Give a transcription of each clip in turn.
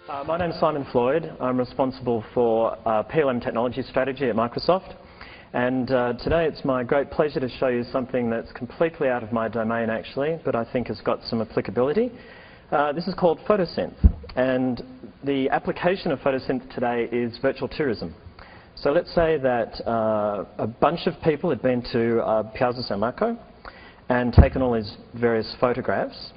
My name is Floyd. I'm responsible for PLM technology strategy at Microsoft. And today it's my great pleasure to show you something that's completely out of my domain actually, but I think has got some applicability. This is called Photosynth. And the application of Photosynth today is virtual tourism. So let's say that a bunch of people had been to Piazza San Marco and taken all these various photographs.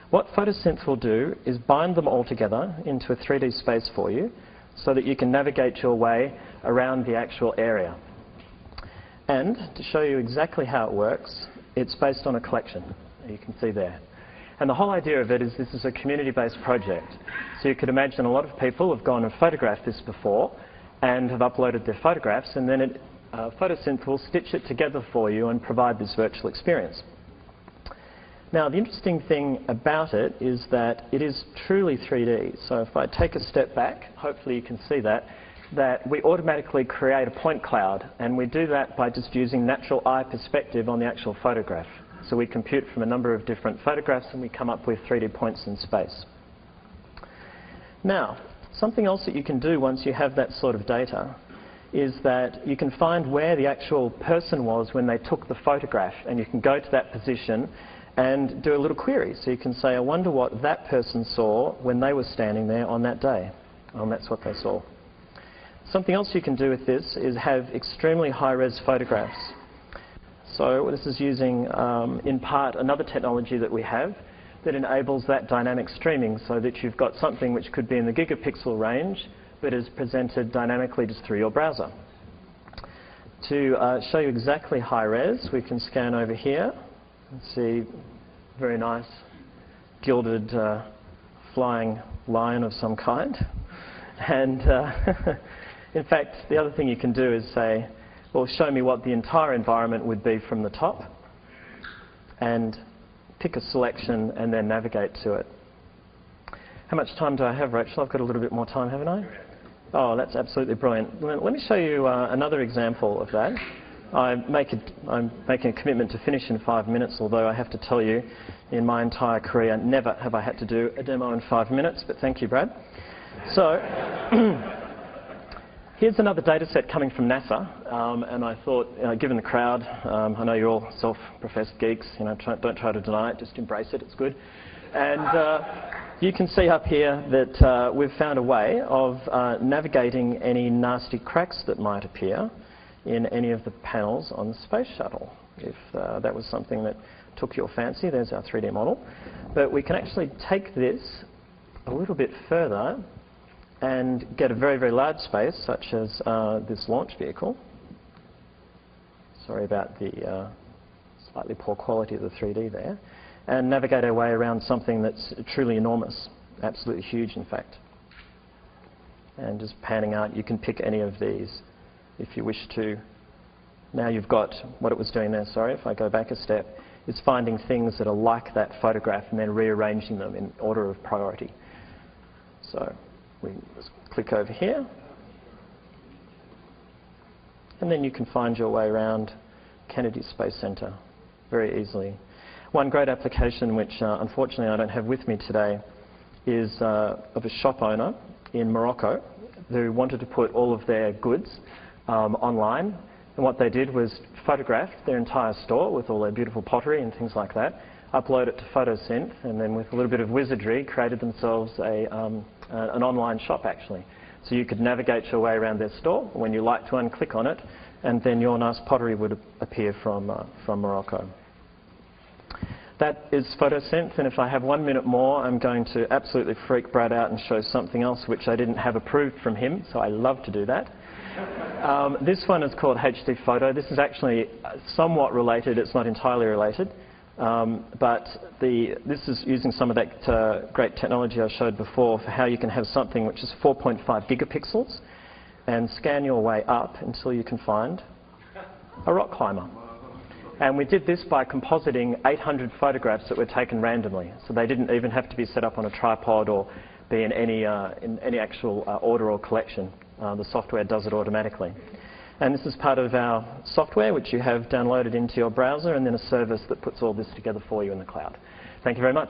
What Photosynth will do is bind them all together into a 3D space for you so that you can navigate your way around the actual area. And to show you exactly how it works, it's based on a collection, you can see there. And the whole idea of it is this is a community-based project. So you could imagine a lot of people have gone and photographed this before and have uploaded their photographs, and then Photosynth will stitch it together for you and provide this virtual experience. Now, the interesting thing about it is that it is truly 3D. So if I take a step back, hopefully you can see that we automatically create a point cloud, and we do that by just using natural eye perspective on the actual photograph. So we compute from a number of different photographs and we come up with 3D points in space. Now, something else that you can do once you have that sort of data is that you can find where the actual person was when they took the photograph, and you can go to that position and do a little query. So you can say, I wonder what that person saw when they were standing there on that day. And that's what they saw. Something else you can do with this is have extremely high-res photographs. So this is using, in part, another technology that we have that enables that dynamic streaming so that you've got something which could be in the gigapixel range but is presented dynamically just through your browser. To show you exactly high-res, we can scan over here. See, very nice gilded flying lion of some kind. And in fact, the other thing you can do is say, well, show me what the entire environment would be from the top, and pick a selection and then navigate to it. How much time do I have, Rachel? I've got a little bit more time, haven't I? Oh, that's absolutely brilliant. Let me show you another example of that. I'm making a commitment to finish in 5 minutes, although I have to tell you, in my entire career, never have I had to do a demo in 5 minutes, but thank you, Brad. So, here's another data set coming from NASA, and I thought, given the crowd, I know you're all self-professed geeks, don't try to deny it, just embrace it, it's good. And you can see up here that we've found a way of navigating any nasty cracks that might appear in any of the panels on the space shuttle, if that was something that took your fancy. There's our 3D model. But we can actually take this a little bit further and get a very, very large space, such as this launch vehicle. Sorry about the slightly poor quality of the 3D there. And navigate our way around something that's truly enormous, absolutely huge, in fact. And just panning out, you can pick any of these if you wish to. Now you've got what it was doing there, sorry, if I go back a step, it's finding things that are like that photograph and then rearranging them in order of priority. So we just click over here, and then you can find your way around Kennedy Space Center very easily. One great application, which unfortunately I don't have with me today, is of a shop owner in Morocco who wanted to put all of their goods online, and what they did was photograph their entire store with all their beautiful pottery and things like that, upload it to Photosynth, and then with a little bit of wizardry created themselves an online shop actually. So you could navigate your way around their store when you like to unclick on it, and then your nice pottery would appear from Morocco. That is Photosynth, and if I have 1 minute more, I'm going to absolutely freak Brad out and show something else which I didn't have approved from him, so I love to do that. This one is called Hejduk Photo. This is actually somewhat related. It's not entirely related. But this is using some of that great technology I showed before for how you can have something which is 4.5 gigapixels and scan your way up until you can find a rock climber. And we did this by compositing 800 photographs that were taken randomly. So they didn't even have to be set up on a tripod or be in any actual order or collection. The software does it automatically. And this is part of our software, which you have downloaded into your browser, and then a service that puts all this together for you in the cloud. Thank you very much.